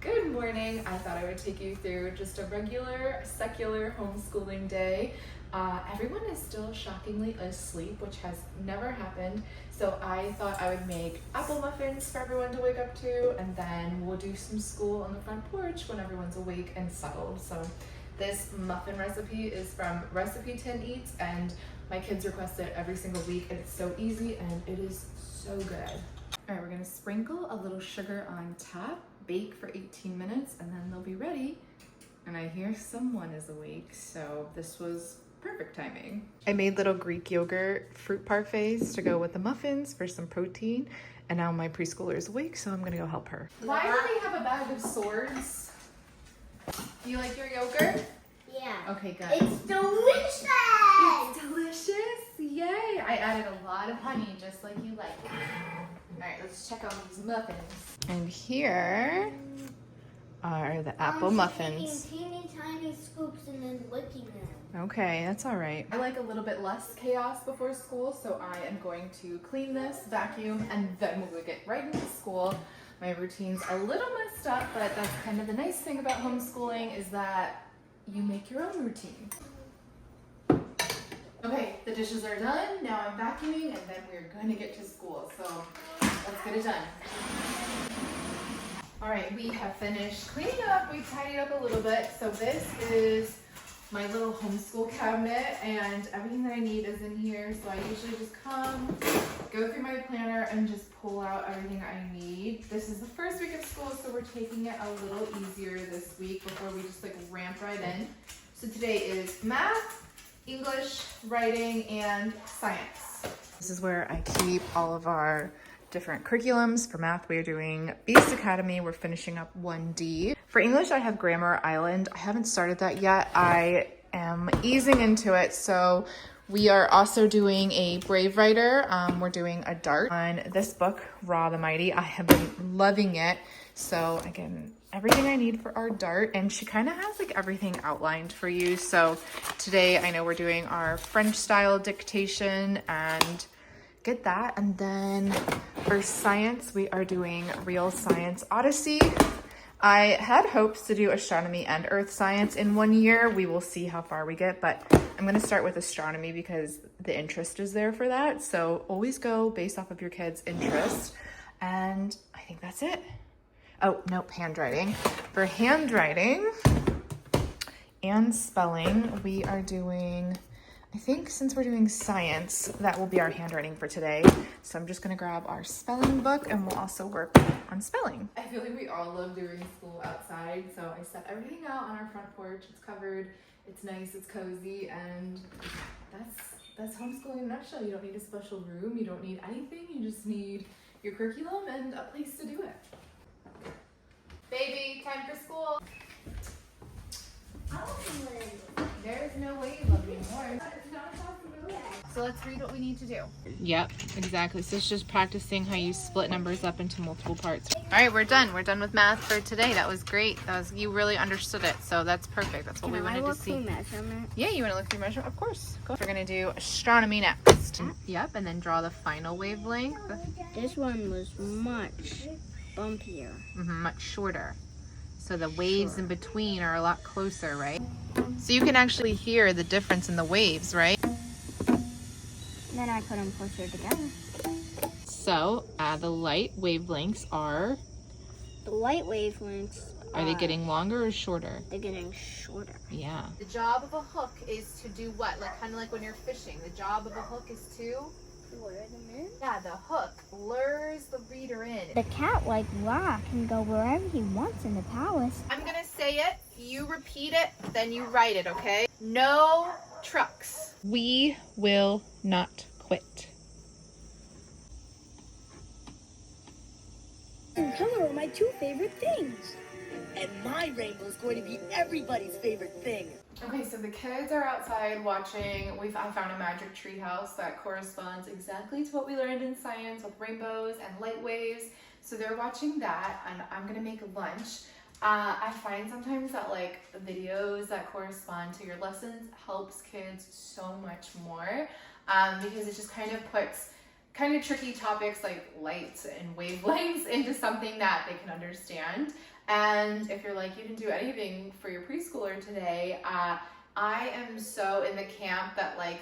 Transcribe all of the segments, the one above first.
Good morning. I thought I would take you through just a regular secular homeschooling day. Everyone is still shockingly asleep, which has never happened. So I thought I would make apple muffins for everyone to wake up to, and then we'll do some school on the front porch when everyone's awake and settled. So this muffin recipe is from Recipe Tin Eats, and my kids request it every single week, and it's so easy and it is so good. All right, we're gonna sprinkle a little sugar on top, bake for 18 minutes, and then they'll be ready. And I hear someone is awake, so this was perfect timing. I made little Greek yogurt fruit parfaits to go with the muffins for some protein, and now my preschooler is awake, so I'm gonna go help her. Why do we have a bag of swords? Do you like your yogurt? Yeah. Okay, good. It's delicious! It's delicious! Yay! I added a lot of honey, just like you like. All right, let's check out these muffins. And here are the apple muffins. Taking teeny tiny scoops and then licking them. Okay, that's all right. I like a little bit less chaos before school, so I am going to clean this, vacuum, and then we'll get right into school. My routine's a little messed up, but that's kind of the nice thing about homeschooling is that you make your own routine. Okay, the dishes are done. Now I'm vacuuming, and then we're going to get to school. So let's get it done. All right, we have finished cleaning up. We tidied up a little bit. So this is my little homeschool cabinet, and everything that I need is in here. So I usually just come, go through my planner, and just pull out everything I need. This is the first week of school, so we're taking it a little easier this week before we just like ramp right in. So today is math, English, writing, and science. This is where I keep all of our different curriculums. For math, we are doing Beast Academy. We're finishing up 1D. For English, I have Grammar Island. I haven't started that yet. I am easing into it. So we are also doing a Brave Writer. We're doing a Dart on this book, Ra the Mighty. I have been loving it. So again, everything I need for our Dart, and she kind of has like everything outlined for you. So today I know we're doing our French style dictation and get that. And then for science, we are doing Real Science Odyssey. I had hopes to do Astronomy and Earth Science in 1 year. We will see how far we get, but I'm going to start with astronomy because the interest is there for that. So always go based off of your kids' interest. And I think that's it. Oh, nope, handwriting. For handwriting and spelling, we are doing, I think since we're doing science, that will be our handwriting for today. So I'm just gonna grab our spelling book and we'll also work on spelling. I feel like we all love doing school outside, so I set everything out on our front porch. It's covered, it's nice, it's cozy, and that's homeschooling in a nutshell. You don't need a special room, you don't need anything, you just need your curriculum and a place to do it. Baby, time for school. There's no way you love me more. So let's read what we need to do. Yep, exactly. So it's just practicing how you split numbers up into multiple parts. All right, we're done. We're done with math for today. That was great. You really understood it. So that's perfect. That's what we wanted to see. Can I look through measurement? Yeah, you want to look through measurement? Of course. Go. We're going to do astronomy next. Yep, and then draw the final wavelength. This one was much bumpier. Much shorter. So the waves in between are a lot closer, right? So you can actually hear the difference in the waves, right? Then I put them closer together. So the light wavelengths are... The light wavelengths are they getting longer or shorter? They're getting shorter. Yeah. The job of a hook is to do what? Like kind of like when you're fishing. The job of a hook is to... Lure them in? Yeah, the hook lures the reader in. The cat, like Ra, can go wherever he wants in the palace. I'm gonna say it, you repeat it, then you write it, okay? No trucks. We will not quit. And color are my two favorite things. And my rainbow is going to be everybody's favorite thing. Okay, so the kids are outside watching. I found a magic tree house that corresponds exactly to what we learned in science with rainbows and light waves. So they're watching that, and I'm gonna make lunch. I find sometimes that like videos that correspond to your lessons helps kids so much more because it just kind of puts kind of tricky topics like light and wavelengths into something that they can understand. And if you're like, you didn't do anything for your preschooler today, I am so in the camp that like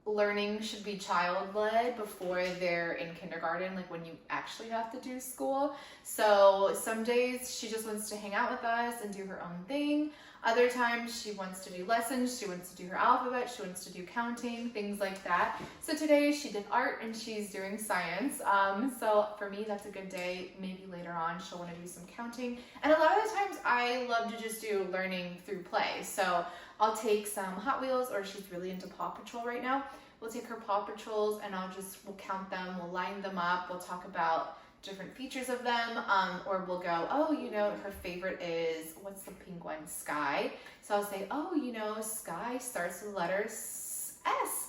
learning should be child-led before they're in kindergarten, like when you actually have to do school. So some days she just wants to hang out with us and do her own thing. Other times she wants to do lessons, she wants to do her alphabet, she wants to do counting, things like that. So today she did art and she's doing science. So for me, that's a good day. Maybe later on she'll want to do some counting. And a lot of the times I love to just do learning through play. So I'll take some Hot Wheels, or she's really into Paw Patrol right now. We'll take her Paw Patrols and we'll count them, we'll line them up, we'll talk about different features of them, or we'll go, oh, you know, her favorite is, what's the pink one? Sky. So I'll say, oh, you know, Sky starts with the letter S.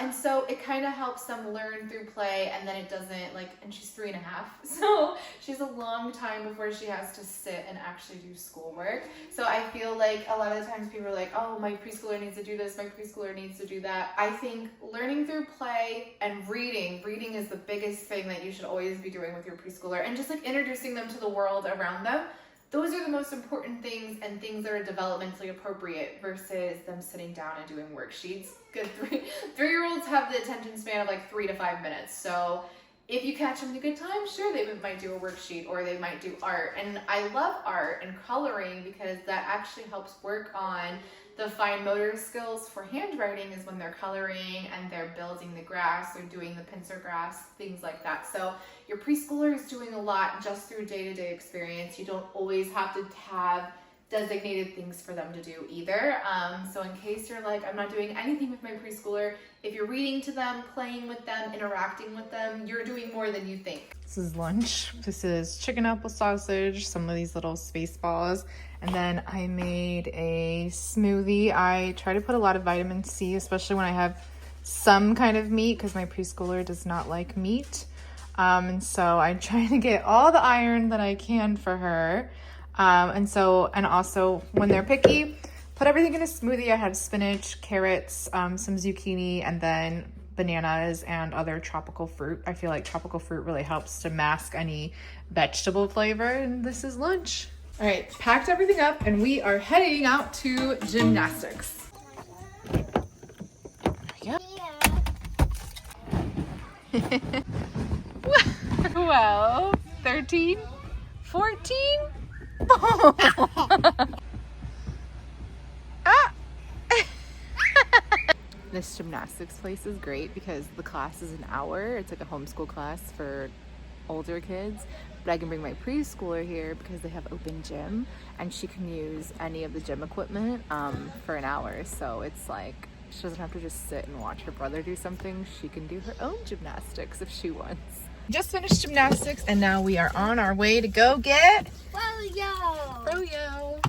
And so it kind of helps them learn through play, and then it doesn't like, and she's 3.5, so she's a long time before she has to sit and actually do schoolwork. So I feel like a lot of the times people are like, oh, my preschooler needs to do this, my preschooler needs to do that. I think learning through play and reading is the biggest thing that you should always be doing with your preschooler, and just like introducing them to the world around them. Those are the most important things, and things that are developmentally appropriate versus them sitting down and doing worksheets. Good three-year-olds have the attention span of like 3 to 5 minutes. So if you catch them at a good time, sure, they might do a worksheet or they might do art. And I love art and coloring because that actually helps work on the fine motor skills for handwriting, is when they're coloring and they're building the grass or doing the pincer grass, things like that. So your preschooler is doing a lot just through day-to-day experience. You don't always have to have designated things for them to do either. So in case you're like, I'm not doing anything with my preschooler, if you're reading to them, playing with them, interacting with them, you're doing more than you think. This is lunch. This is chicken apple sausage, some of these little space balls, and then I made a smoothie. I try to put a lot of vitamin C, especially when I have some kind of meat, because my preschooler does not like meat. And so I'm trying to get all the iron that I can for her. And also when they're picky, put everything in a smoothie. I had spinach, carrots, some zucchini, and then bananas and other tropical fruit. I feel like tropical fruit really helps to mask any vegetable flavor. And this is lunch. All right, packed everything up and we are heading out to gymnastics. There we go. 12, 13, 14. This gymnastics place is great because the class is an hour. It's like a homeschool class for older kids, but I can bring my preschooler here because they have open gym and she can use any of the gym equipment for an hour. So it's like she doesn't have to just sit and watch her brother do something. She can do her own gymnastics if she wants. Just finished gymnastics and now we are on our way to go get Froyo.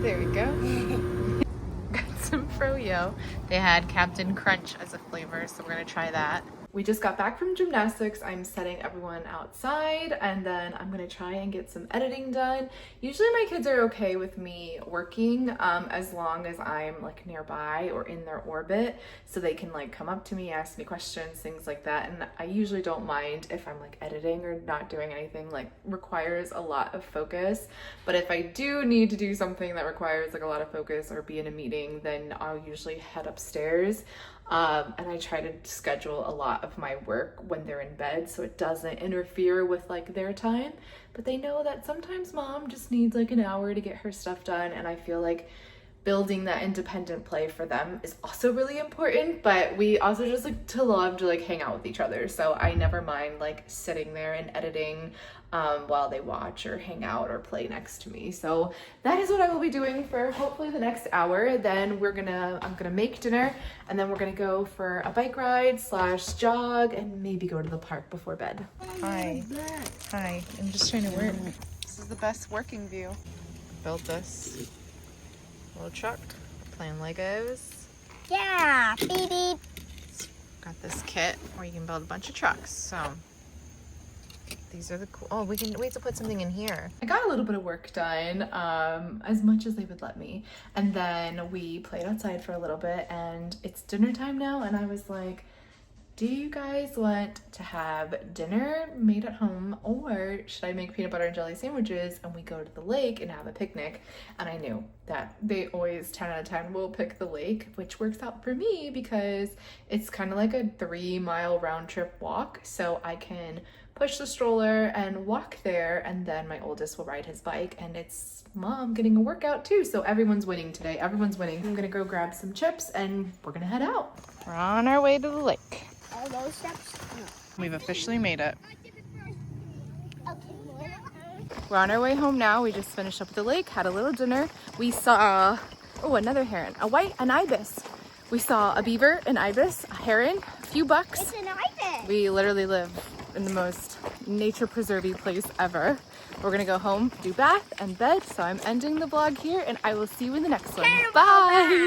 There we go. Got some Froyo. They had Captain Crunch as a flavor, so we're gonna try that. We just got back from gymnastics. I'm setting everyone outside and then I'm gonna try and get some editing done. Usually my kids are okay with me working as long as I'm like nearby or in their orbit, so they can like come up to me, ask me questions, things like that. And I usually don't mind if I'm like editing or not doing anything like requires a lot of focus. But if I do need to do something that requires like a lot of focus or be in a meeting, then I'll usually head upstairs. And I try to schedule a lot of my work when they're in bed so it doesn't interfere with like their time. But they know that sometimes mom just needs like an hour to get her stuff done, and I feel like building that independent play for them is also really important. But we also just like to love to like hang out with each other, so I never mind like sitting there and editing while they watch or hang out or play next to me. So that is what I will be doing for hopefully the next hour. Then I'm gonna make dinner, and then we're gonna go for a bike ride / jog and maybe go to the park before bed. Hi. I'm just trying to work. This is the best working view. Built this little truck. We're playing Legos. Yeah, baby. Got this kit where you can build a bunch of trucks. So these are the cool. Oh, we have to put something in here. I got a little bit of work done, as much as they would let me. And then we played outside for a little bit, and it's dinner time now. And I was like, do you guys want to have dinner made at home, or should I make peanut butter and jelly sandwiches and we go to the lake and have a picnic? And I knew that they always 10 out of 10 will pick the lake, which works out for me because it's kind of like a 3-mile round trip walk, so I can push the stroller and walk there, and then my oldest will ride his bike, and it's mom getting a workout too. So everyone's winning today. Everyone's winning. I'm gonna go grab some chips and we're gonna head out. We're on our way to the lake. All those steps? No. We've officially made it. Okay. We're on our way home now. We just finished up at the lake, had a little dinner. We saw, oh, another heron, an ibis. We saw a beaver, an ibis, a heron, a few bucks. It's an ibis. We literally live in the most nature preserving place ever. We're gonna go home, do bath and bed. So I'm ending the vlog here, and I will see you in the next one. Bye.